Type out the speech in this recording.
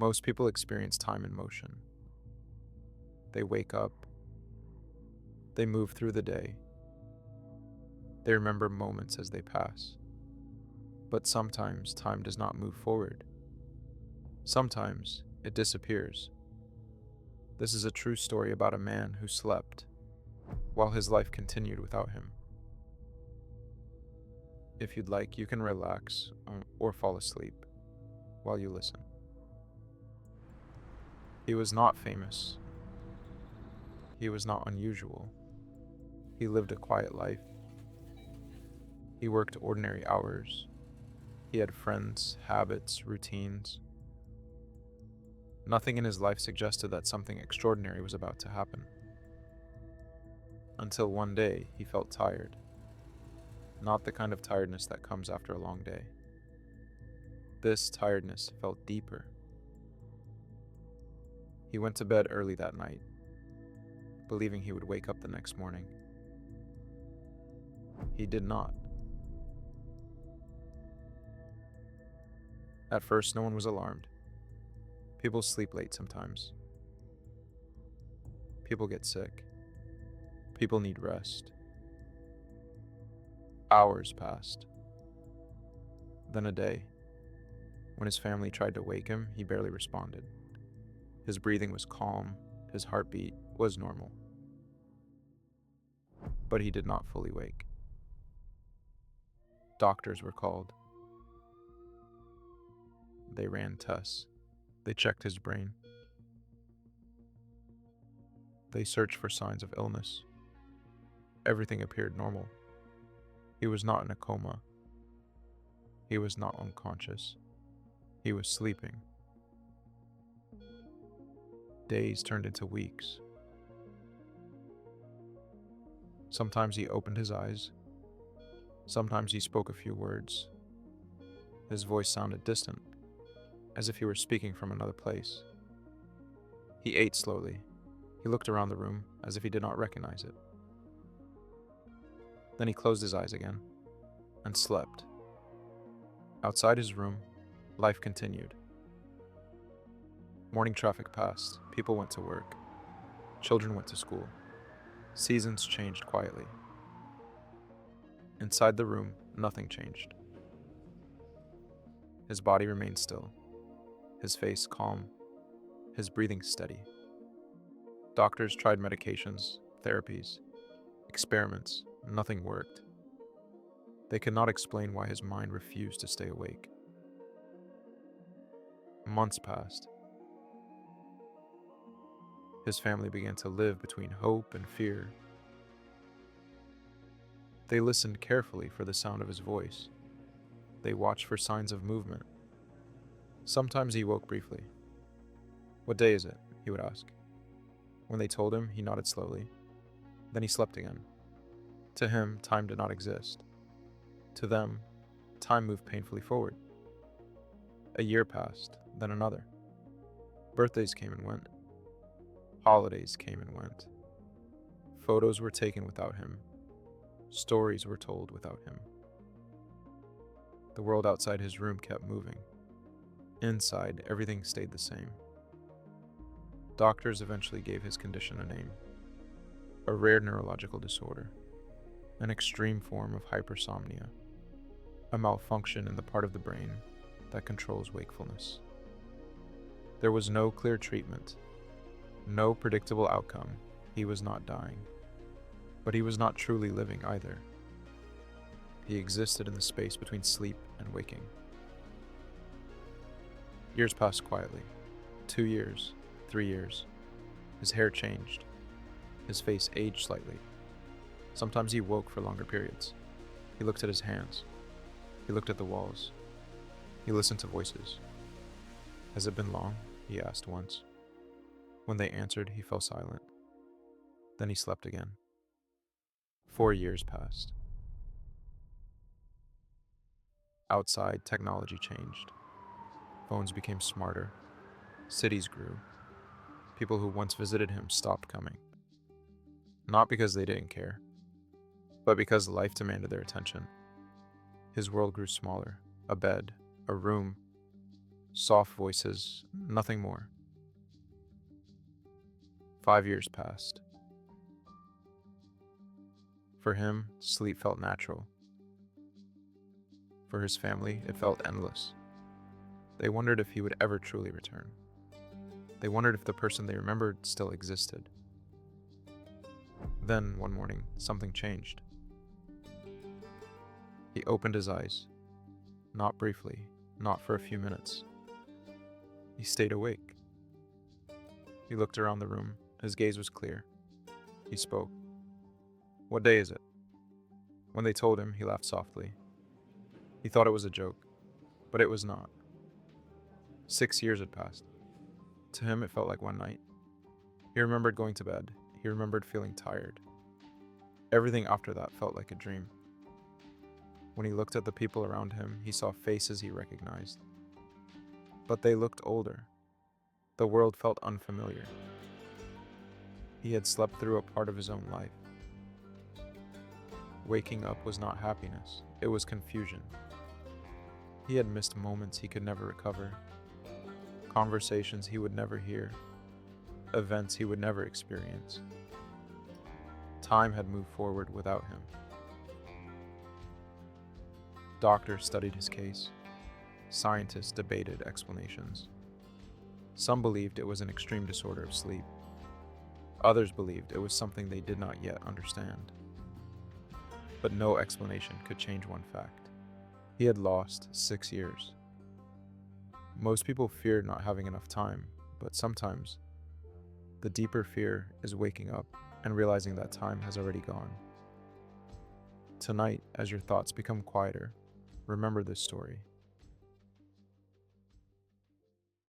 Most people experience time in motion. They wake up, they move through the day, they remember moments as they pass. But sometimes time does not move forward. Sometimes it disappears. This is a true story about a man who slept while his life continued without him. If you'd like, you can relax or fall asleep while you listen. He was not famous. He was not unusual. He lived a quiet life. He worked ordinary hours. He had friends, habits, routines. Nothing in his life suggested that something extraordinary was about to happen. Until one day, he felt tired. Not the kind of tiredness that comes after a long day. This tiredness felt deeper. He went to bed early that night, believing he would wake up the next morning. He did not. At first, no one was alarmed. People sleep late sometimes. People get sick. People need rest. Hours passed. Then a day. When his family tried to wake him, he barely responded. His breathing was calm. His heartbeat was normal. But he did not fully wake. Doctors were called. They ran tests. They checked his brain. They searched for signs of illness. Everything appeared normal. He was not in a coma. He was not unconscious. He was sleeping. Days turned into weeks. Sometimes he opened his eyes. Sometimes he spoke a few words. His voice sounded distant, as if he were speaking from another place. He ate slowly. He looked around the room as if he did not recognize it. Then he closed his eyes again and slept. Outside his room, life continued. Morning traffic passed. People went to work. Children went to school. Seasons changed quietly. Inside the room, nothing changed. His body remained still, his face calm, his breathing steady. Doctors tried medications, therapies, experiments. Nothing worked. They could not explain why his mind refused to stay awake. Months passed. His family began to live between hope and fear. They listened carefully for the sound of his voice. They watched for signs of movement. Sometimes he woke briefly. "What day is it?" he would ask. When they told him, he nodded slowly. Then he slept again. To him, time did not exist. To them, time moved painfully forward. A year passed, then another. Birthdays came and went. Holidays came and went. Photos were taken without him. Stories were told without him. The world outside his room kept moving. Inside, everything stayed the same. Doctors eventually gave his condition a name: a rare neurological disorder, an extreme form of hypersomnia, a malfunction in the part of the brain that controls wakefulness. There was no clear treatment, no predictable outcome. He was not dying, but he was not truly living either. He existed in the space between sleep and waking. Years passed quietly. 2 years, 3 years. His hair changed. His face aged slightly. Sometimes he woke for longer periods. He looked at his hands. He looked at the walls. He listened to voices. "Has it been long?" he asked once. When they answered, he fell silent. Then he slept again. 4 years passed. Outside, technology changed. Phones became smarter. Cities grew. People who once visited him stopped coming. Not because they didn't care, but because life demanded their attention. His world grew smaller. A bed, a room, Soft voices, nothing more. 5 years passed. For him, sleep felt natural. For his family, it felt endless. They wondered if he would ever truly return. They wondered if the person they remembered still existed. Then, one morning, something changed. He opened his eyes. Not briefly, not for a few minutes. He stayed awake. He looked around the room. His gaze was clear. He spoke. "What day is it?" When they told him, he laughed softly. He thought it was a joke, but it was not. 6 years had passed. To him, it felt like one night. He remembered going to bed. He remembered feeling tired. Everything after that felt like a dream. When he looked at the people around him, he saw faces he recognized. But they looked older. The world felt unfamiliar. He had slept through a part of his own life. Waking up was not happiness, it was confusion. He had missed moments he could never recover, conversations he would never hear, events he would never experience. Time had moved forward without him. Doctors studied his case. Scientists debated explanations. Some believed it was an extreme disorder of sleep. Others believed it was something they did not yet understand. But no explanation could change one fact. He had lost 6 years. Most people fear not having enough time, but sometimes the deeper fear is waking up and realizing that time has already gone. Tonight, as your thoughts become quieter, remember this story.